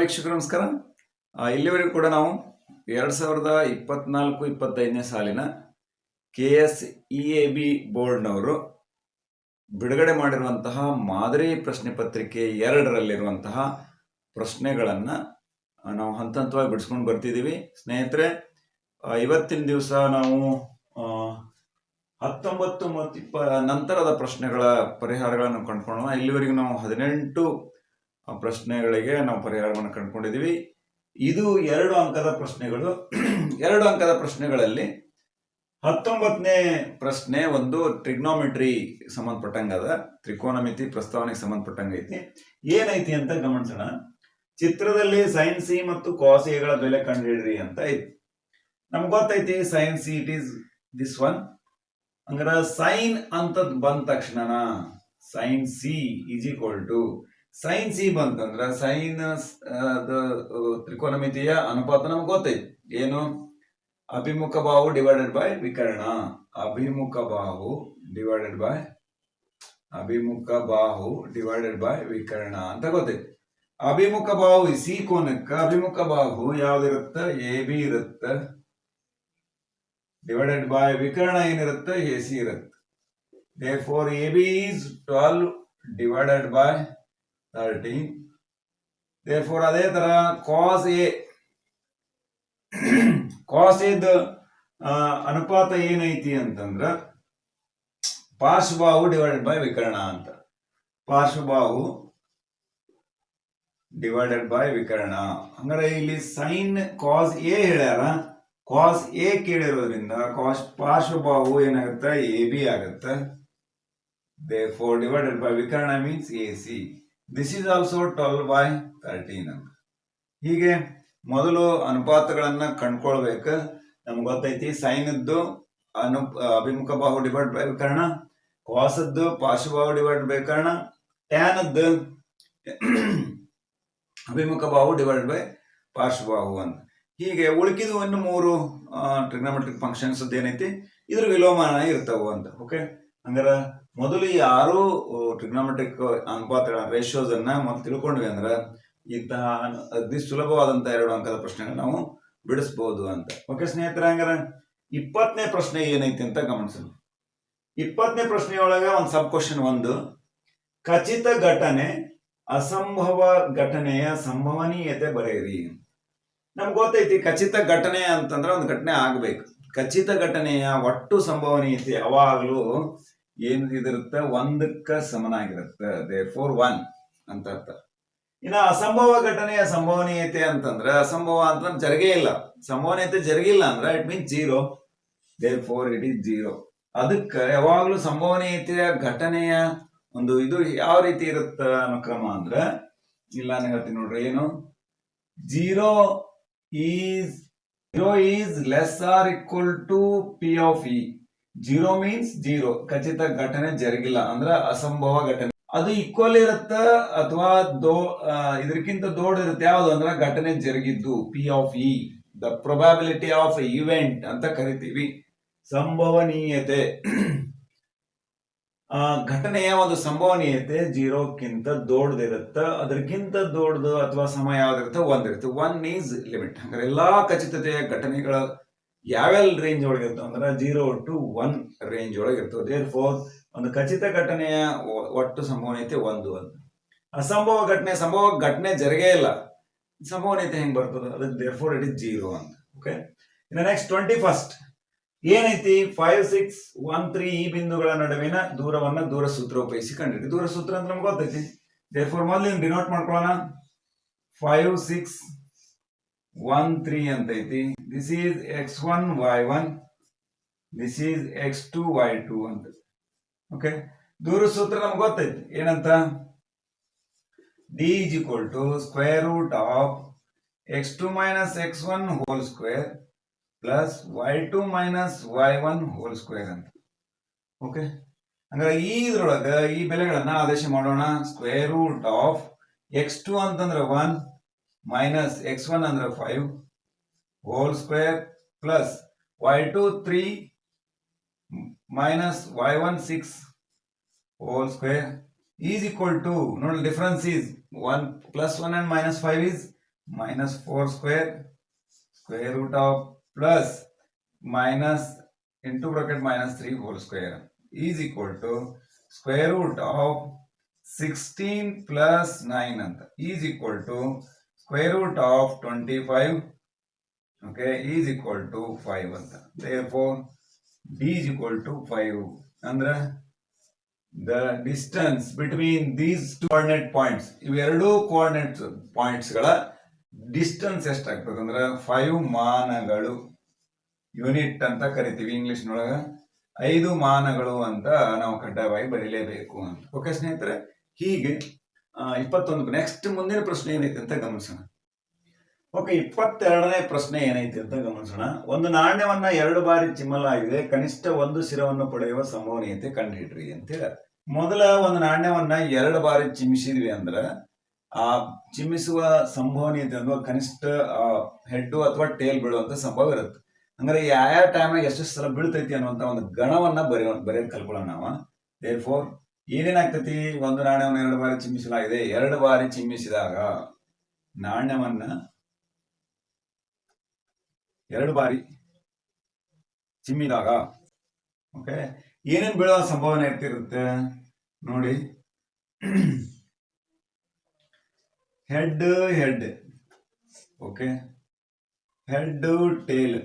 ವೀಕ್ಷಕರು ನಮಸ್ಕಾರ. ಇಲ್ಲಿವರೆಗೂ ಕೂಡ ನಾವು 2024-25ನೇ ಸಾಲಿನ KSEAB ಬೋರ್ಡ್ನವರು ಬಿಡುಗಡೆ ಮಾಡಿರುವಂತಹ ಮಾದರಿ ಪ್ರಶ್ನೆ ಪತ್ರಿಕೆ 2ರಲ್ಲಿರುವಂತಹ ಪ್ರಶ್ನೆಗಳನ್ನು ನಾವು ಹಂತ ಹಂತವಾಗಿ ಬಿಡಿಸ್ಕೊಂಡು ಬರ್ತಿದ್ದೀವಿ. ಸ್ನೇಹಿತರೆ, ಇವತ್ತಿನ ದಿವಸ ನಾವು 19 ಮತ್ತು 20 ನಂತರದ ಪ್ರಶ್ನೆಗಳ ಪರಿಹಾರಗಳನ್ನು ಕಂಡುಕೊಳ್ಳೋಣ. ಇಲ್ಲಿವರೆಗೂ ನಾವು 18 ಪ್ರಶ್ನೆಗಳಿಗೆ ನಾವು ಪರಿಹಾರವನ್ನು ಕಂಡುಕೊಂಡಿದ್ದೀವಿ. ಇದು 2 ಅಂಕದ ಪ್ರಶ್ನೆಗಳು. 2 ಅಂಕದ ಪ್ರಶ್ನೆಗಳಲ್ಲಿ 19ನೇ ಪ್ರಶ್ನೆ ಒಂದು ಟ್ರಿಗ್ನೋಮೆಟ್ರಿ ಸಂಬಂಧಪಟ್ಟಂಗದ, ತ್ರಿಕೋನಮಿತಿ ಪ್ರಸ್ತಾವನೆಗೆ ಸಂಬಂಧಪಟ್ಟಂಗೈತಿ. ಏನೈತಿ ಅಂತ ಗಮನಿಸೋಣ. ಚಿತ್ರದಲ್ಲಿ ಸೈನ್ ಸಿ ಮತ್ತು ಕಾಸ್ ಎಗಳ ಬೆಲೆ ಕಂಡುಹಿಡ್ರಿ ಅಂತ ಐತಿ. ನಮ್ಗೆ ಗೊತ್ತೈತಿ sine C it is this one. ಹಂಗಾರ ಸೈನ್ ಅಂತದ್ ಬಂದ ತಕ್ಷಣ sine C is equal to sine C ಬಂತಂದ್ರ ಸೈನ್ ತ್ರಿಕೋನಮಿತಿಯ ಅನುಪಾತ ನಮ್ಗೆ ಗೊತ್ತೈತಿ. ಏನು? ಅಭಿಮುಖ ಬಾಹು ಡಿವೈಡೆಡ್ ಬೈ ವಿಕರ್ಣ. ಅಭಿಮುಖ ಬಾಹು ಡಿವೈಡೆಡ್ ಬೈ ವಿಕರ್ಣ ಅಂತ ಗೊತ್ತೈತಿ. ಅಭಿಮುಖ ಬಾಹು ಸಿ ಕೋನಕ್ಕ ಅಭಿಮುಖ ಬಾಹು ಯಾವ್ದಿರುತ್ತ? ಎ ಬಿ ಇರುತ್ತ, ಡಿವೈಡೆಡ್ ಬೈ ವಿಕರ್ಣ ಏನಿರುತ್ತ? ಎ ಸಿ ಇರುತ್ತೆ. therefore AB is 12 divided by 13. therefore ಅದೇ ತರ cos A ದ ಅನುಪಾತ ಏನೈತಿ ಅಂತಂದ್ರ ಪಾರ್ಶ್ವಬಾಹು ಡಿವೈಡೆಡ್ ಬೈ ವಿಕರ್ಣ ಅಂತ. ಪಾರ್ಶ್ವಬಾಹು ಡಿವೈಡೆಡ್ ಬೈ ವಿಕರ್ಣ. ಹಂಗಾರೆ ಇಲ್ಲಿ ಸೈನ್ ಕಾಸ್ ಎ ಹೇಳ್ಯಾರ, ಕಾಸ್ ಎ ಕೇಳಿರೋದ್ರಿಂದ ಪಾರ್ಶ್ವಬಾಹು ಏನಾಗುತ್ತೆ? ಎ ಬಿ ಆಗುತ್ತೆ. therefore divided by ವಿಕರ್ಣ means AC. this is also 12 by 13 ಅಂತ. ಹೀಗೆ ಮೊದಲು ಅನುಪಾತಗಳನ್ನ ಕಂಡ್ಕೊಳ್ಬೇಕು. ನಮ್ಗೆ ಗೊತ್ತೈತಿ ಸೈನ್ ಇದ್ದು ಅಭಿಮುಖ ಬಾಹು ಡಿವೈಡ್ ಬೈ ವಿಕರ್ಣ, ಕಾಸ್ ಅದ್ದು ಪಾರ್ಶ್ವಬಾಹು ಡಿವೈಡ್ ಬೈ ವಿಕರ್ಣ, ಟ್ಯಾನ್ ಅದ್ದು ಅಭಿಮುಖ ಬಾಹು ಡಿವೈಡ್ ಬೈ ಪಾರ್ಶ್ವಬಾಹು ಅಂತ. ಹೀಗೆ ಉಳಿಕಿದು ಒಂದು 3 ಟ್ರಿಗ್ನೋಮೆಟ್ರಿಕ್ ಫಂಕ್ಷನ್ಸ್ ಏನೈತಿ ಇದ್ರ ವಿಲೋಮನ ಇರ್ತಾವ ಅಂತ. ಓಕೆ, ಹಂಗಾರ ಮೊದಲು ಈ 6 ಟ್ರಿಗ್ನೋಮೆಟ್ರಿಕ್ ಅನುಪಾತಗಳ ರೇಷಿಯೋಸ್ ಅನ್ನ ಮೊದಲು ತಿಳ್ಕೊಂಡ್ವಿ ಅಂದ್ರೆ ಇಂತಹ ಅತಿ ಸುಲಭವಾದಂತಹ 2 ಅಂಕದ ಪ್ರಶ್ನೆಗಳನ್ನ ನಾವು ಬಿಡಿಸಬಹುದು ಅಂತ. ಓಕೆ ಸ್ನೇಹಿತರೆ, ಹಂಗಾರ 20ನೇ ಪ್ರಶ್ನೆ ಏನೈತಿ ಅಂತ ಗಮನಿಸೋಣ. 20ನೇ ಪ್ರಶ್ನೆಯೊಳಗ ಒಂದು ಸಬ್ ಕ್ವಶನ್ 1, ಖಚಿತ ಘಟನೆ ಅಸಂಭವ ಘಟನೆಯ ಸಂಭವನೀಯತೆ ಬರೆಯಿರಿ. ನಮ್ಗೆ ಗೊತ್ತೈತಿ ಖಚಿತ ಘಟನೆ ಅಂತಂದ್ರೆ ಒಂದು ಘಟನೆ ಆಗ್ಬೇಕು. ಖಚಿತ ಘಟನೆಯ ಒಟ್ಟು ಸಂಭವನೀಯತೆ ಯಾವಾಗ್ಲೂ ಏನ್ ಇದಿರುತ್ತೆ? 1ಕ್ಕ ಸಮನಾಗಿರುತ್ತೆ. therefore 1 ಅಂತ ಅರ್ಥ. ಇನ್ನ ಅಸಂಭವ ಘಟನೆಯ ಸಂಭವನೀಯತೆ ಅಂತಂದ್ರೆ ಅಸಂಭವ ಅಂತ ಜರಗೇ ಇಲ್ಲ, ಸಂಭವನೀಯತೆ ಜರಗಿಲ್ಲ ಅಂದ್ರೆ it means 0. therefore it is 0. ಅದಕ್ಕೆ ಯಾವಾಗ್ಲೂ ಸಂಭವನೀಯತೆಯ ಘಟನೆಯ ಒಂದು ಇದು ಯಾವ ರೀತಿ ಇರುತ್ತ ಅನ್ನೋ ಕ್ರಮ ಅಂದ್ರೆ ಇಲ್ಲ ನಾನು ಹೇಳ್ತೀನಿ ನೋಡ್ರಿ. ಏನು? 0 is less or equal to P of E. 0 means 0. ಖಚಿತ ಘಟನೆ ಜರುಗಿಲ್ಲ ಅಂದ್ರೆ ಅಸಂಭವ ಘಟನೆ. ಅದು ಈಕ್ವಲ್ ಇರುತ್ತ ಅಥವಾ ಇದಕ್ಕಿಂತ ದೊಡ್ಡ ಇರುತ್ತೆ. ಯಾವುದು ಅಂದ್ರೆ ಘಟನೆ ಜರುಗಿದ್ದು P of E, the probability of event ಅಂತ ಕರಿತೀವಿ. ಸಂಭವನೀಯತೆ ಘಟನೆಯ ಒಂದು ಸಂಭವನೀಯತೆ 0ಕ್ಕಿಂತ ದೊಡ್ಡದಿರುತ್ತೆ. ಅದಕ್ಕಿಂತ ದೊಡ್ಡದು ಅಥವಾ ಸಮ ಯಾವ್ದಿರುತ್ತೆ? 1 ಇರುತ್ತೆ. 1 ಈಸ್ ಲಿಮಿಟ್. ಹಂಗಾರೆ ಎಲ್ಲಾ ಖಚಿತತೆಯ ಘಟನೆಗಳ ಯಾವ್ಯಾವ ರೇಂಜ್ ಒಳಗೆ ಇರ್ತವೆ ಅಂದ್ರೆ 0 to 1 ರೇಂಜ್ ಒಳಗೆ ಇರ್ತವೆ. therefore ಒಂದು ಖಚಿತ ಘಟನೆಯ ಒಟ್ಟು ಸಂಭವನೀಯತೆ 1 ಅಂತ. ಅಸಂಭವ ಘಟನೆ ಜರಗೇ ಇಲ್ಲ, ಸಂಭವನೀಯತೆ ಹೆಂಗ್ ಬರ್ತದೆ? ಅದಕ್ಕೆ therefore it is 0 ಅಂತ. ಓಕೆ, ಇನ್ನು ನೆಕ್ಸ್ಟ್ 21st ಏನೈತಿ? 5, 6, 1, 3 ಈ ಬಿಂದುಗಳ ನಡುವಿನ ದೂರವನ್ನ ದೂರ ಸೂತ್ರ ಉಪಯೋಗಿಸಿ ಕಂಡಿಡಿ. ದೂರ ಸೂತ್ರ ಅಂತ ನಮ್ಗೆ ಗೊತ್ತೈತಿ. therefore ಮೊದಲು ಡಿನೋಟ್ ಮಾಡ್ಕೊಳ್ಳೋಣ. 5, 6, 1, 3 ಅಂತ ಐತಿ. This is x1 y1, this is x2 y2 ಅಂತ. ಓಕೆ, ದೂರ ಸೂತ್ರ ನಮ್ಗೆ ಗೊತ್ತೈತಿ. ಏನಂತ? d is equal to square root of x2 minus x1 whole square plus y2 minus y1 whole square ಅಂತ. ಓಕೆ, ಹಂಗಾರೆ ಇದ್ರೊಳಗ ಈ ಬೆಲೆಗಳನ್ನ ಆದೇಶ ಮಾಡೋಣ. ಸ್ಕ್ವೇರ್ ರೂಟ್ ಆಫ್ x2 ಅಂತಂದ್ರೆ 1 ಮೈನಸ್ x1 ಅಂದ್ರೆ 5 whole square plus y2 3 minus y1 6 whole square is equal to, no difference is 1 plus 1 and minus 5 is minus 4 square square root of plus minus into bracket minus 3 whole square is equal to square root of 16 plus 9 ಅಂತ is equal to square root of 25 okay is equal to 5 ಅಂತ. Therefore d is equal to 5 ಅಂದ್ರೆ the distance between these two coordinate points ಇವೆರಡೂ coordinate points ಗಳ distance ಎಷ್ಟಾಗ್ತದೆ ಅಂದ್ರೆ 5 ಮಾನಗಳು unit ಅಂತ ಕರಿತೀವಿ English ನೊಳಗ 5 ಮಾನಗಳು ಅಂತ ನಾವು ಕಡ್ಡಾಯವಾಗಿ ಬರೀಲೇಬೇಕು ಅಂತ. ಓಕೆ ಸ್ನೇಹಿತರೆ, ಹೀಗೆ 21 ನೆಕ್ಸ್ಟ್ ಮುಂದಿನ ಪ್ರಶ್ನೆ ಏನೈತೆ ಅಂತ ಗಮನಿಸೋಣ. ಓಕೆ, 22ನೇ ಪ್ರಶ್ನೆ ಏನೈತೆ ಅಂತ ಗಮನಿಸೋಣ. ಒಂದು ನಾಣ್ಯವನ್ನ 2 ಬಾರಿ ಚಿಮ್ಮಲಾಗಿದೆ, ಕನಿಷ್ಠ ಒಂದು ಶಿರವನ್ನು ಪಡೆಯುವ ಸಂಭವನೀಯತೆ ಕಂಡುಹಿಡ್ರಿ ಅಂತ ಹೇಳ. ಮೊದಲ ಒಂದು ನಾಣ್ಯವನ್ನ 2 ಬಾರಿ ಚಿಮ್ಮಿಸಿದ್ವಿ ಅಂದ್ರ ಆ ಚಿಮ್ಮಿಸುವ ಸಂಭವನೀಯತೆ ಅಂದ್ರೆ ಕನಿಷ್ಠ ಹೆಡ್ ಅಥವಾ ಟೇಲ್ ಬೀಳುವಂತ ಸಂಭವ ಇರುತ್ತೆ. ಅಂದ್ರೆ ಯಾವ ಟೈಮ್ ಎಷ್ಟು ಸಲ ಬೀಳ್ತೈತಿ ಅನ್ನುವಂತ ಒಂದು ಗಣವನ್ನ ಬರೆಯೋದು ಕಲ್ಕೊಳ್ಳೋಣ ನಾವು. ದೇರ್ಫೋರ್ ಏನೇನಾಗ್ತೈತಿ, ಒಂದು ನಾಣ್ಯವನ್ನು 2 ಬಾರಿ ಚಿಮ್ಮಿಸಲಾಗಿದೆ. 2 ಬಾರಿ ಚಿಮ್ಮಿಸಿದಾಗ ನಾಣ್ಯವನ್ನ 2 ಬಾರಿ ಚಿಮ್ಮಿದಾಗ ಓಕೆ ಏನೇನ್ ಬೀಳುವ ಸಂಭಾವನೆ ಇರ್ತಿರುತ್ತೆ ನೋಡಿ. Head head okay, head tail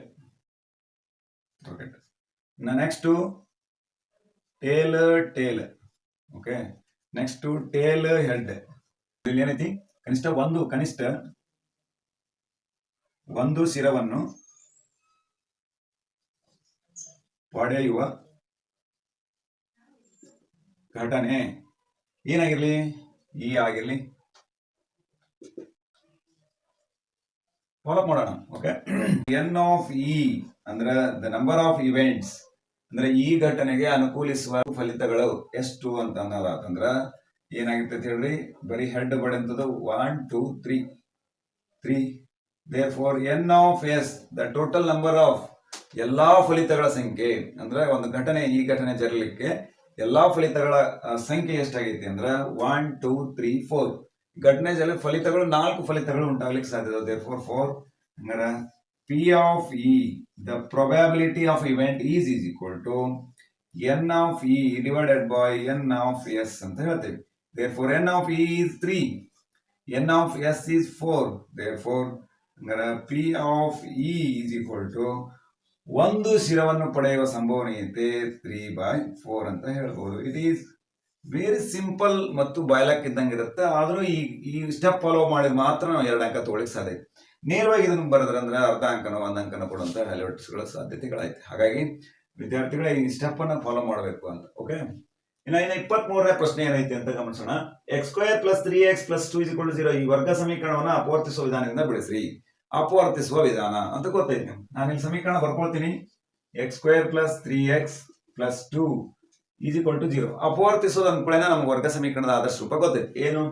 okay, next tail tail okay, next tail head. ಇಲ್ಲಿ ಏನೈತಿ, ಕನಿಷ್ಠ ಒಂದು ಶಿರವನ್ನು ಪಡೆಯುವ ಘಟನೆ ಏನಾಗಿರ್ಲಿ, ಈ ಆಗಿರ್ಲಿ. ಫಾಲೋ ಮಾಡೋಣ. ಓಕೆ, ಎನ್ ಆಫ್ ಇ ಅಂದ್ರೆ ದ ನಂಬರ್ ಆಫ್ ಇವೆಂಟ್ಸ್ ಅಂದ್ರೆ ಈ ಘಟನೆಗೆ ಅನುಕೂಲಿಸುವ ಫಲಿತಗಳು ಎಷ್ಟು ಅಂತ ಅನ್ನೋದಾತಂದ್ರ ಏನಾಗಿರ್ತೈತಿ ಹೇಳ್ರಿ, ಬರೀ ಹೆಡ್ ಬಡಂತದ್ದು 1 2 3. therefore N of S the total number of ಎಲ್ಲಾ ಫಲಿತಗಳ ಸಂಖ್ಯೆ ಅಂದ್ರೆ ಒಂದು ಘಟನೆ, ಈ ಘಟನೆ ಜರಲಿಕ್ಕೆ ಎಲ್ಲಾ ಫಲಿತಗಳ ಸಂಖ್ಯೆ ಎಷ್ಟಾಗೈತಿ ಅಂದ್ರೆ 1 2 3 4. ಘಟನೆ ಜಲ ಫಲಿತಗಳು 4 ಫಲಿತಗಳು ಉಂಟಾಗ್ಲಿಕ್ಕೆ ಸಾಧ್ಯತೆ. therefore 4 ಅಂದ್ರೆ P of E, the probability of event is equal to N of E divided by N of S ಅಂತ ಹೇಳ್ತೇವೆ. therefore N of E is 3, N of S is 4. therefore P of E is equal to ಒಂದು ಶಿರವನ್ನು ಪಡೆಯುವ ಸಂಭವನೀಯತೆ 3/4 ಅಂತ ಹೇಳ್ಬೋದು. It is very simple ಮತ್ತು ಬಾಯ್ಲಕ್ ಇದ್ದಂಗೆ ಇರುತ್ತೆ. ಆದ್ರೂ ಈ ಸ್ಟೆಪ್ ಫಾಲೋ ಮಾಡಿದ ಮಾತ್ರ ನಾವು 2 ಅಂಕ ತಗೊಳ್ಳಿಕ್ಕೆ ಸಾಧ್ಯ. ನೇರವಾಗಿ ಇದನ್ನು ಬರೆದ್ರಂದ್ರೆ ಅರ್ಧ ಅಂಕನೋ 1 ಅಂಕನ ಕೊಡುವಂತ ಹ್ಯಾಲೋಟ್ಸ್ಗಳ ಸಾಧ್ಯತೆಗಳೈತೆ. ಹಾಗಾಗಿ ವಿದ್ಯಾರ್ಥಿಗಳೇ ಈ ಸ್ಟೆಪ್ ಅನ್ನ ಫಾಲೋ ಮಾಡಬೇಕು ಅಂತ. ಓಕೆ, ಇನ್ನು 23ನೇ ಪ್ರಶ್ನೆ ಏನೈತೆ ಅಂತ ಗಮನಿಸೋಣ. x² + 3x + 2 = 0 ಈ ವರ್ಗ ಸಮೀಕರಣವನ್ನ ಅಪವರ್ತಿಸುವ ವಿಧಾನದಿಂದ ಬಿಡಿಸ್ರಿ. ಅಪವರ್ತಿಸುವ ವಿಧಾನ ಅಂತ ಗೊತ್ತೈತೆ. ನಾನು ಇಲ್ಲಿ ಸಮೀಕರಣ ಬರ್ಕೊಳ್ತೀನಿ. x² + 3x + 2 = 0. ಅಪವರ್ತಿಸೋದು ಅಂದ್ಕೊಳ್ಳೇನ ನಮ್ಗೆ ವರ್ಗ ಸಮೀಕರಣದ ಆದರ್ಶ ರೂಪ ಗೊತ್ತೈತಿ. ಏನು,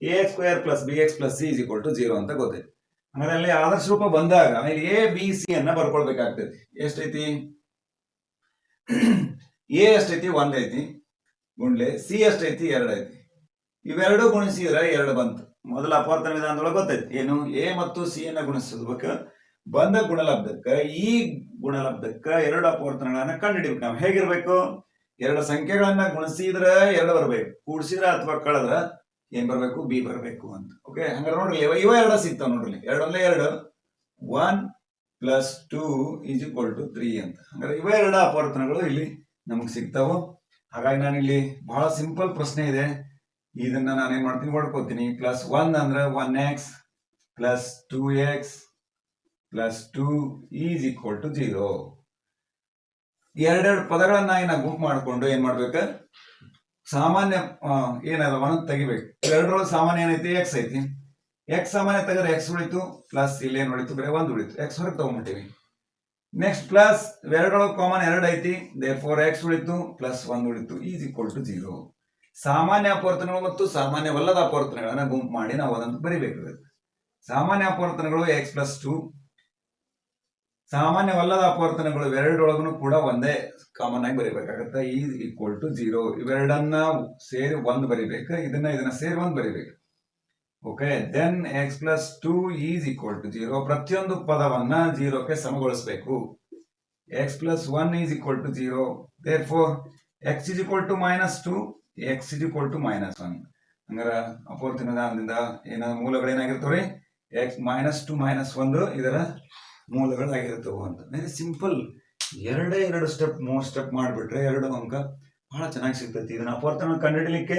ax² + bx + c = 0 ಅಂತ ಗೊತ್ತೈತಿ. ಅಂದ್ರೆ ಅಲ್ಲಿ ಆದರ್ಶ ರೂಪ ಬಂದಾಗ ಇಲ್ಲಿ ಎ ಬಿ ಸಿ ಅನ್ನ ಬರ್ಕೊಳ್ಬೇಕಾಗ್ತೈತಿ. ಎಷ್ಟೈತಿ, ಎ ಎಷ್ಟೈತಿ 1 ಐತಿ ಗುಂಡ್ಲೆ, ಸಿ ಎಷ್ಟೈತಿ 2 ಐತಿ. ಇವೆರಡು ಗುಣಿಸಿದ್ರೆ 2 ಬಂತು. ಮೊದಲ ಅಪವರ್ತನ ವಿಧಾನದೊಳಗೆ ಗೊತ್ತೈತಿ ಏನು, ಎ ಮತ್ತು ಸಿ ಅನ್ನ ಗುಣಿಸೋದಕ್ಕೆ ಬಂದ ಗುಣಲಬ್ಧಕ್ಕ ಈ ಗುಣಲಬ್ಧಕ್ಕ 2 ಅಪವರ್ತನಗಳನ್ನ ಕಂಡುಹಿಡಿಬೇಕು. ನಾವು ಹೇಗಿರ್ಬೇಕು, 2 ಸಂಖ್ಯೆಗಳನ್ನ ಗುಣಿಸಿದ್ರೆ 2 ಬರ್ಬೇಕು, ಕೂಡಿಸಿದ್ರೆ ಅಥವಾ ಕಳೆದ್ರ ಏನ್ ಬರ್ಬೇಕು, ಬಿ ಬರ್ಬೇಕು ಅಂತ. ಓಕೆ, ಹಂಗಾರೆ ನೋಡ್ರಿ ಇವ 2 ಸಿಗ್ತಾವ ನೋಡ್ರಿ. 2 2 1 + 2 = 3 ಅಂತ. ಹಂಗಾರೆ ಇವ 2 ಅಪವರ್ತನಗಳು ಇಲ್ಲಿ ನಮಗ್ ಸಿಗ್ತಾವು. ಹಾಗಾಗಿ ನಾನು ಇಲ್ಲಿ ಬಹಳ ಸಿಂಪಲ್ ಪ್ರಶ್ನೆ ಇದೆ, ಇದನ್ನ ನಾನೇನ್ ಮಾಡ್ತೀನಿ ಮಾಡ್ಕೋತೀನಿ. +1 ಅಂದ್ರೆ 1x + 2x + 2 = 0. 2 ಪದಗಳನ್ನ ಗುಂಪು ಮಾಡ್ಕೊಂಡು ಏನ್ ಮಾಡ್ಬೇಕ, ಸಾಮಾನ್ಯ ಏನದವನ್ನ ತೆಗಿಬೇಕು. 2 ಸಾಮಾನ್ಯ ಏನೈತಿ, x ಐತಿ. x ಸಾಮಾನ್ಯ ತೆಗೆದ್ರೆ x ಉಳಿತು, ಪ್ಲಸ್ ಇಲ್ಲಿ ಏನ್ ಉಳಿತು, ಬರೀ 1 ಉಳಿತು, x ಹೊರಗೆ ತಗೊಂಡ್ಬಿಟ್ಟಿವಿ. ನೆಕ್ಸ್ಟ್ ಪ್ಲಸ್ 2 ಕಾಮನ್ 2 ಐತಿ. therefore x ಉಳಿತು ಪ್ಲಸ್ 1 ಉಳಿತು = 0. ಸಾಮಾನ್ಯ ಅಪವರ್ತನಗಳು ಮತ್ತು ಸಾಮಾನ್ಯವಲ್ಲದ ಅಪವರ್ತನಗಳನ್ನ ಗುಂಪು ಮಾಡಿ ನಾವು ಅದನ್ನು ಬರಿಬೇಕಾಗುತ್ತೆ. ಸಾಮಾನ್ಯ ಅಪವರ್ತನಗಳು x + 2, ಸಾಮಾನ್ಯವಲ್ಲದ ಅಪವರ್ತನಗಳು ಇವೆರಡರೊಳಗೂ ಕೂಡ ಒಂದೇ ಕಾಮನ್ ಆಗಿ ಬರೀಬೇಕಾಗತ್ತೆ. = 0. ಇವೆರಡನ್ನ ಸೇರಿ 1 ಬರಿಬೇಕು, ಇದನ್ನ ಸೇರಿ 1 ಬರಿಬೇಕು. Okay, then x plus 2 is equal to 0. ಪ್ರತಿಯೊಂದು ಪದವನ್ನ 0ಕ್ಕೆ ಸಮಗೊಳಿಸಬೇಕು. X plus 1 is equal to 0. Therefore x is equal to -2, x is equal to -1. ಹಂಗಾರ ಅಪವರ್ತನ ವಿಧಾನದಿಂದ ಮೂಲಗಳೇನಾಗಿರ್ತವ್ರಿ? ಎಕ್ಸ್ -2 -1 ಇದರ ಮೂಲಗಳಾಗಿರ್ತವೆ ಅಂತ. Very simple. ಎರಡು ಸ್ಟೆಪ್ 3 ಸ್ಟೆಪ್ ಮಾಡಿಬಿಟ್ರೆ 2 ಅಂಕ ಬಹಳ ಚೆನ್ನಾಗಿ ಸಿಗ್ತೈತಿ. ಇದನ್ನ ಅಪವರ್ತನ ಕಂಡುಹಿಡಲಿಕ್ಕೆ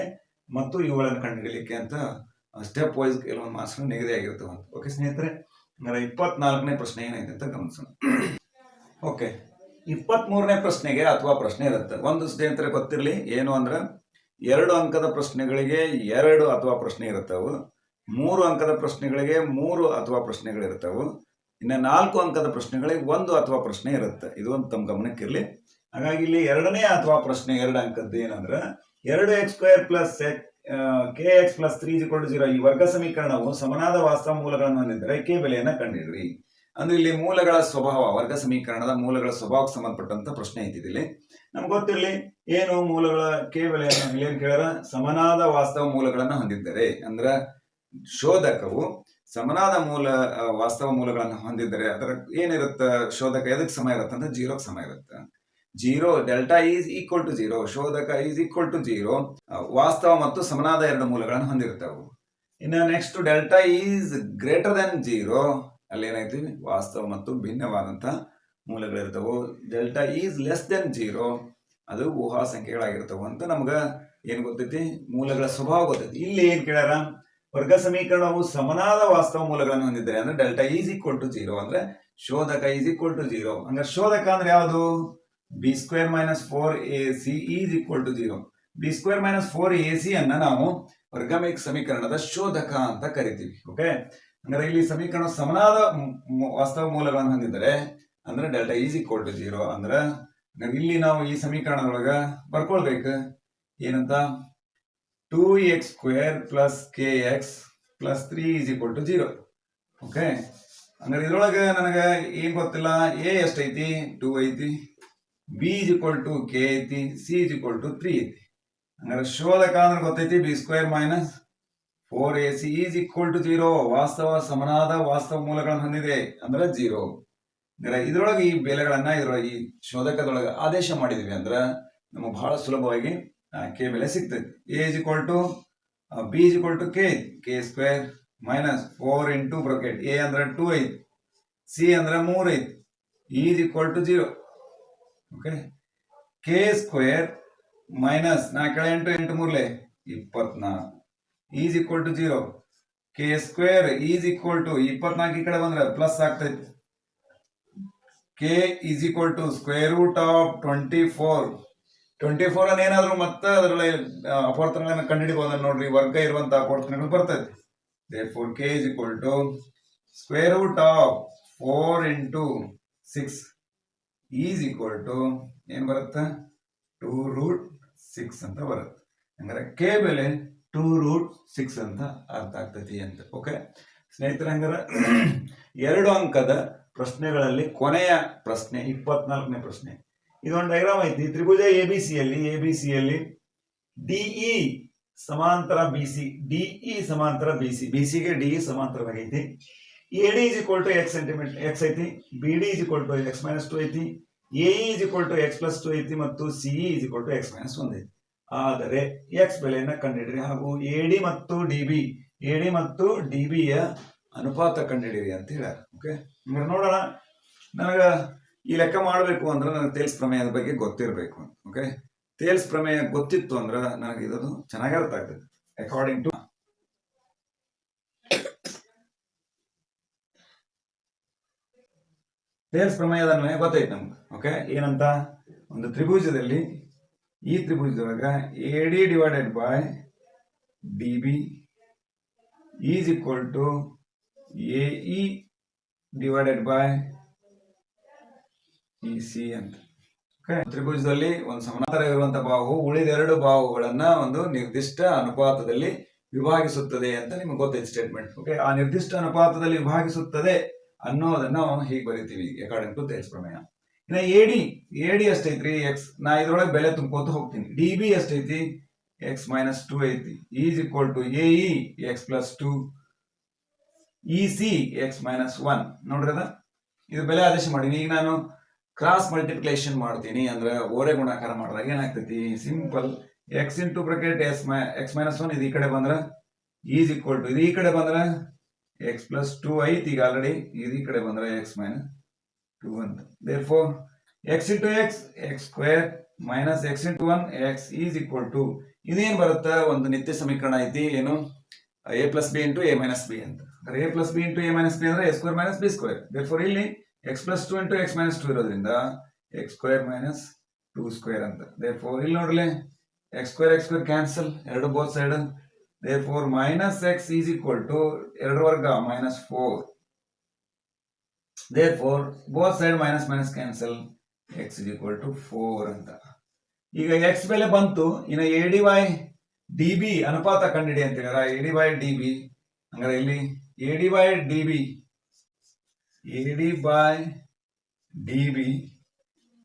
ಮತ್ತು ಇವುಗಳನ್ನು ಕಂಡುಹಿಡಲಿಕ್ಕೆ ಅಂತ ಸ್ಟೆಪ್ ವೈಸ್ ಕೆಲವೊಂದು ಮಾರ್ಕ್ಸ್ ನಿಗದಿ ಆಗಿರ್ತವೆ ಅಂತ. ಓಕೆ ಸ್ನೇಹಿತರೆ, 24ನೇ ಪ್ರಶ್ನೆ ಏನೈತೆ ಅಂತ ಗಮನಿಸೋಣ. ಓಕೆ, 23ನೇ ಪ್ರಶ್ನೆಗೆ ಅಥವಾ ಪ್ರಶ್ನೆ ಇರುತ್ತೆ. ಒಂದು ಸ್ನೇಹಿತರೆ ಗೊತ್ತಿರಲಿ ಏನು ಅಂದ್ರೆ 2 ಅಂಕದ ಪ್ರಶ್ನೆಗಳಿಗೆ 2 ಅಥವಾ ಪ್ರಶ್ನೆ ಇರುತ್ತವು. 3 ಅಂಕದ ಪ್ರಶ್ನೆಗಳಿಗೆ 3 ಅಥವಾ ಪ್ರಶ್ನೆಗಳಿರ್ತಾವೆ. ಇನ್ನು 4 ಅಂಕದ ಪ್ರಶ್ನೆಗಳಿಗೆ 1 ಅಥವಾ ಪ್ರಶ್ನೆ ಇರುತ್ತೆ. ಇದು ಒಂದು ತಮ್ಮ ಗಮನಕ್ಕಿರಲಿ. ಹಾಗಾಗಿ ಇಲ್ಲಿ 2ನೇ ಅಥವಾ ಪ್ರಶ್ನೆ 2 ಅಂಕದ್ದು ಏನಂದ್ರೆ 2x² + kx + 3 = 0 ಈ ವರ್ಗ ಸಮೀಕರಣವು ಸಮನಾದ ವಾಸ್ತವ ಮೂಲಗಳನ್ನು ಹೊಂದಿದ್ದರೆ k ಬೆಲೆಯನ್ನ ಕಂಡುಹಿಡಿಯಿರಿ. ಅಂದ್ರೆ ಇಲ್ಲಿ ಮೂಲಗಳ ಸ್ವಭಾವ, ವರ್ಗ ಸಮೀಕರಣದ ಮೂಲಗಳ ಸ್ವಭಾವಕ್ಕೆ ಸಂಬಂಧಪಟ್ಟಂತ ಪ್ರಶ್ನೆ ಐತಿದಿಲ್ಲಿ. ನಮ್ಗೆ ಗೊತ್ತಿರಲಿ ಏನು ಮೂಲಗಳ k ಬೆಲೆಯನ್ನು ಏನ್ ಕೇಳ್ಯಾರ? ಸಮನಾದ ವಾಸ್ತವ ಮೂಲಗಳನ್ನು ಹೊಂದಿದ್ದರೆ ಅಂದ್ರೆ ಶೋಧಕವು ಸಮನಾದ ವಾಸ್ತವ ಮೂಲಗಳನ್ನು ಹೊಂದಿದ್ದರೆ ಅದರ ಏನಿರುತ್ತೆ? ಶೋಧಕ ಎದಕ್ಕೆ ಸಮ ಇರುತ್ತೆ ಅಂದ್ರೆ 0ಕ್ಕೆ ಸಮ ಇರುತ್ತೆ. 0 ಡೆಲ್ಟಾ ಈಸ್ ಈಕ್ವಲ್ ಟು 0, ಶೋಧಕ ಈಸ್ ಈಕ್ವಲ್ ಟು 0. ವಾಸ್ತವ ಮತ್ತು ಸಮನಾದ 2 ಮೂಲಗಳನ್ನು ಹೊಂದಿರ್ತಾವೆ. ಇನ್ನು next delta is greater than 0, ಅಲ್ಲಿ ಏನಾಯ್ತು? ವಾಸ್ತವ ಮತ್ತು ಭಿನ್ನವಾದಂತಹ ಮೂಲಗಳಿರ್ತಾವೆ. ಡೆಲ್ಟಾ ಈಸ್ ಲೆಸ್ ದೆನ್ 0, ಅದು ಊಹಾ ಸಂಖ್ಯೆಗಳಾಗಿರ್ತಾವೆ ಅಂತ ನಮ್ಗ ಏನ್ ಗೊತ್ತೈತಿ? ಮೂಲಗಳ ಸ್ವಭಾವ ಗೊತ್ತೈತಿ. ಇಲ್ಲಿ ಏನ್ ಕೇಳ್ಯಾರ? ವರ್ಗ ಸಮೀಕರಣವು ಸಮನಾದ ವಾಸ್ತವ ಮೂಲಗಳನ್ನು ಹೊಂದಿದ್ದಾರೆ ಅಂದ್ರೆ ಡೆಲ್ಟಾ ಈಸ್ ಈಕ್ವಲ್ ಟು 0 ಅಂದ್ರೆ ಶೋಧಕ ಈಸ್ ಈಕ್ವಲ್ ಟು 0. ಅಂದ್ರೆ ಶೋಧಕ ಅಂದ್ರೆ ಯಾವುದು? b² - 4ac is equal to 0. b² - 4ac ಅನ್ನ ನಾವು ವರ್ಗ ಸಮೀಕರಣದ ಶೋಧಕ ಅಂತ ಕರಿತೀವಿ. ಓಕೆ, ಅಂದ್ರೆ ಇಲ್ಲಿ ಸಮೀಕರಣ ಸಮನಾದ ವಾಸ್ತವ ಮೂಲಗಳನ್ನು ಹೊಂದಿದ್ದಾರೆ ಅಂದ್ರೆ ಡೆಲ್ಟಾ ಈಸ್ ಈಕ್ವಲ್ ಟು 0. ಅಂದ್ರೆ ಇಲ್ಲಿ ನಾವು ಈ ಸಮೀಕರಣದೊಳಗ ಬರ್ಕೊಳ್ಬೇಕು ಏನಂತ? 2x² + kx + 3 = 0. ಓಕೆ, ಅಂದ್ರೆ ಇದ್ರೊಳಗೆ ನನಗೆ ಏನ್ ಗೊತ್ತಿಲ್ಲ. a ಎಷ್ಟೈತಿ? 2 ಐತಿ, b = k ಐತಿ, c = 3 ಐತಿ. ಅಂದ್ರೆ ಶೋಧಕ ಅಂದ್ರೆ ಗೊತ್ತೈತಿ b² - 4ac = 0. ವಾಸ್ತವ ಸಮನಾದ ವಾಸ್ತವ ಮೂಲಗಳನ್ನು ಹೊಂದಿದೆ ಅಂದ್ರೆ 0. ಅಂದ್ರೆ ಇದ್ರೊಳಗೆ ಈ ಬೆಲೆಗಳನ್ನ ಈ ಶೋಧಕದೊಳಗೆ ಆದೇಶ ಮಾಡಿದ್ವಿ ಅಂದ್ರೆ ನಮಗೆ ಬಹಳ ಸುಲಭವಾಗಿ k ಬೆಲೆ ಸಿಗ್ತೈತಿ. a = b = k, k² - 4 × bracket a ಅಂದ್ರೆ 2 ಐತಿ, c ಅಂದ್ರೆ 3 ಐತಿ, e = 0. Okay, k² - 4 × 8 = 24, e = 0. k² e = 24 ಈ ಕಡೆ ಬಂದ್ರೆ ಪ್ಲಸ್ ಆಗ್ತೈತಿ. k = √24. 24 ಅನ್ನ ಏನಾದ್ರು ಮತ್ತೆ ಅದರಲ್ಲಿ ಅಪವರ್ತನಗಳನ್ನು ಕಂಡುಹಿಡಿಬಹುದು ನೋಡ್ರಿ. ವರ್ಗ ಇರುವಂತ ಅಪವರ್ತನಗಳು ಬರ್ತೈತಿ. therefore k = √4 × 6 is equal to ಏನ್ ಬರುತ್ತೆ? 2√6 ಅಂತ ಬರುತ್ತೆ. ಅಂದ್ರೆ k ಬೆಲೆ 2√6 ಅಂತ ಅರ್ಥ ಆಗ್ತೈತಿ ಅಂತ. ಓಕೆ ಸ್ನೇಹಿತರೆ, ಹಂಗಾರೆ 2 ಅಂಕದ ಪ್ರಶ್ನೆಗಳಲ್ಲಿ ಕೊನೆಯ ಪ್ರಶ್ನೆ 24ನೇ ಪ್ರಶ್ನೆ. ಇದೊಂದು ಡೈಗ್ರಾಮ್ ಐತಿ. ತ್ರಿಭುಜ ಎಬಿಸಿಯಲ್ಲಿ ಡಿಇ ಸಮಾಂತರ ಬಿಸಿ, ಡಿಇ ಸಮಾಂತರ ಬಿಸಿ, ಬಿಸಿಗೆ ಡಿಇ ಸಮಾಂತರವಾಗೈತಿ. ಎಡಿ = x ಸೆಂಟಿಮೀಟರ್ x ಐತಿ, ಬಿಡಿ = x - 2 ಐತಿ, ಎಇ = x + 2 ಐತಿ ಮತ್ತು ಸಿಇ = x - 1 ಐತಿ. ಆದರೆ x ಬೆಲೆಯನ್ನ ಕಂಡುಹಿಡಿಯಿರಿ ಹಾಗೂ ಎಡಿ ಮತ್ತು ಡಿಬಿಯ ಅನುಪಾತ ಕಂಡುಹಿಡಿಯಿರಿ ಅಂತ ಹೇಳ್ಯಾರ. ಓಕೆ, ನೋಡೋಣ. ನನಗ ಈ ಲೆಕ್ಕ ಮಾಡಬೇಕು ಅಂದ್ರೆ ನನಗೆ ತೇಲ್ಸ್ ಪ್ರಮೇಯದ ಬಗ್ಗೆ ಗೊತ್ತಿರಬೇಕು. ಓಕೆ, ತೇಲ್ಸ್ ಪ್ರಮೇಯ ಗೊತ್ತಿತ್ತು ಅಂದ್ರೆ ನನಗೆ ಇದು ಚೆನ್ನಾಗಿ ಅರ್ಥ ಆಗ್ತದೆ. ಅಕಾರ್ಡಿಂಗ್ ಟು ತೇಲ್ಸ್ ಪ್ರಮೇಯದ ಅನ್ವಯ ಗೊತ್ತೈತೆ ನಮ್ಗೆ. ಓಕೆ, ಏನಂತ? ಒಂದು ತ್ರಿಭುಜದಲ್ಲಿ ಈ ತ್ರಿಭುಜದೊಳಗ AD / DB is equal to AE / C ಅಂತ. ತ್ರಿಭುಜದಲ್ಲಿ ಒಂದು ಸಮಾಂತರ ಇರುವಂತಹ ಬಾಹು ಉಳಿದ 2 ಬಾಹುಗಳನ್ನ ಒಂದು ನಿರ್ದಿಷ್ಟ ಅನುಪಾತದಲ್ಲಿ ವಿಭಾಗಿಸುತ್ತದೆ ಅಂತ ನಿಮ್ಗೆ ಗೊತ್ತೈತೆ ಸ್ಟೇಟ್ಮೆಂಟ್. ಓಕೆ, ಆ ನಿರ್ದಿಷ್ಟ ಅನುಪಾತದಲ್ಲಿ ವಿಭಾಗಿಸುತ್ತದೆ ಅನ್ನೋದನ್ನ ನಾವು ಹೀಗೆ ಬರಿತೀವಿ ಅಕಾರ್ಡಿಂಗ್ ಟು ತೇಲ್ಸ್ ಪ್ರಮೇಯ. ಇನ್ನು ಎಡಿ ಎಷ್ಟೈತ್ರಿ? x. ನಾ ಇದ್ರೊಳಗೆ ಬೆಲೆ ತುಂಬ್ಕೋತ ಹೋಗ್ತೀನಿ. ಡಿಬಿ ಎಷ್ಟೈತಿ? ಎಕ್ಸ್ ಮೈನಸ್ 2 ಐತಿ is equal to A E X plus 2 E C X minus 1 ನೋಡ್ರಿ ಅದ ಇದು ಬೆಲೆ ಆದೇಶ ಮಾಡೀನಿ. ಈಗ ನಾನು ಕ್ರಾಸ್ ಮಲ್ಟಿಪ್ಲಿಕೇಶನ್ ಮಾಡ್ತೀನಿ ಅಂದ್ರೆ ಓರೆ ಗುಣಾಕಾರ ಮಾಡಿದಾಗ ಏನಾಗ್ತೈತಿ simple x into bracket x minus 1 ಇದು ಈ ಕಡೆ ಬಂದ್ರೆ ಈಸ್ ಈಕ್ವಲ್ ಟು ಇದು ಈ ಕಡೆ ಬಂದ್ರೆ ಎಕ್ಸ್ ಪ್ಲಸ್ 2 ಐತಿ ಈಗ ಆಲ್ರೆಡಿ ಇದು ಈ ಕಡೆ ಬಂದ್ರೆ ಎಕ್ಸ್ ಮೈನಸ್ 2 ಅಂತ. Therefore x into x x square minus x into 1 x is equal to ಇದೇನು ಬರುತ್ತೆ ಒಂದು ನಿತ್ಯ ಸಮೀಕರಣ ಐತಿ ಏನು a plus b into a minus b ಅಂತ. A plus b into a minus b ಅಂದ್ರೆ a square minus b square. Therefore ಇಲ್ಲಿ x plus 2 into x minus 2 ಇರೋದ್ರಿಂದ ಎಕ್ಸ್ ಸ್ಕ್ವೇರ್ ಮೈನಸ್ 2 ಸ್ಕ್ವೇರ್ ಅಂತ. ದೇರ್ಫೋರ್ ಇಲ್ಲಿ ನೋಡ್ರಿ ಎಕ್ಸ್ ಸ್ಕ್ವೇರ್ ಕ್ಯಾನ್ಸಲ್ ಎರಡು both side. Therefore minus X is equal to ಎರಡು ವರ್ಗ minus 4. Therefore both side minus minus cancel X is equal to 4 ಅಂತ. ಈಗ X ಬೆಲೆ ಬಂತು. ಇನ್ನು A D Y D B ಅನುಪಾತ ಕಂಡಿಡಿ ಅಂತ ಹೇಳಿದ್ರೆ A D by D B ಹಂಗಾರೆ ಇಲ್ಲಿ A D by D B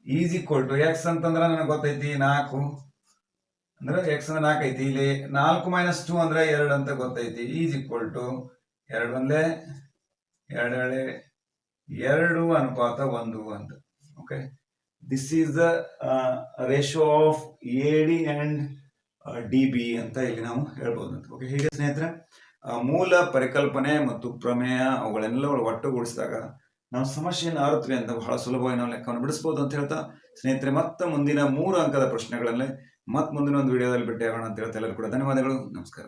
is equal to X ಅಂತಂದ್ರೆ ನನಗೆ ಗೊತ್ತೈತಿ 4 ಅಂದ್ರೆ ಎಕ್ಸ್ ಅಂದ್ರೆ 4 ಐತಿ. ಇಲ್ಲಿ 4 ಮೈನಸ್ 2 ಅಂದ್ರೆ 2 ಅಂತ ಗೊತ್ತೈತಿ. ಈಸ್ ಈಕ್ವಲ್ ಟು 2 ಒಂದೇ 2 ಅನುಪಾತ 1 ಅಂತ. Okay, this is the ratio of A D and D B ಅಂತ ಇಲ್ಲಿ ನಾವು ಹೇಳ್ಬೋದು ಅಂತ. ಓಕೆ, ಹೀಗೆ ಸ್ನೇಹಿತರೆ ಮೂಲ ಪರಿಕಲ್ಪನೆ ಮತ್ತು ಪ್ರಮೇಯ ಅವುಗಳೆಲ್ಲ ಒಟ್ಟುಗೂಡಿಸಿದಾಗ ನಾವು ಸಮಸ್ಯೆಯನ್ನು ಆರುತ್ತವೆ ಅಂತ ಬಹಳ ಸುಲಭವಾಗಿ ನಾವು ಲೆಕ್ಕವನ್ನು ಬಿಡಿಸಬಹುದು ಅಂತ ಹೇಳ್ತಾ ಸ್ನೇಹಿತರೆ ಮತ್ತೆ ಮುಂದಿನ 3 ಅಂಕದ ಪ್ರಶ್ನೆಗಳಲ್ಲಿ ಮತ್ತೆ ಮುಂದಿನ ಒಂದು ವಿಡಿಯೋದಲ್ಲಿ ಭೇಟಿಯಾಗೋಣ ಅಂತ ಹೇಳ್ತಾ ಎಲ್ಲರೂ ಕೂಡ ಧನ್ಯವಾದಗಳು. ನಮಸ್ಕಾರ.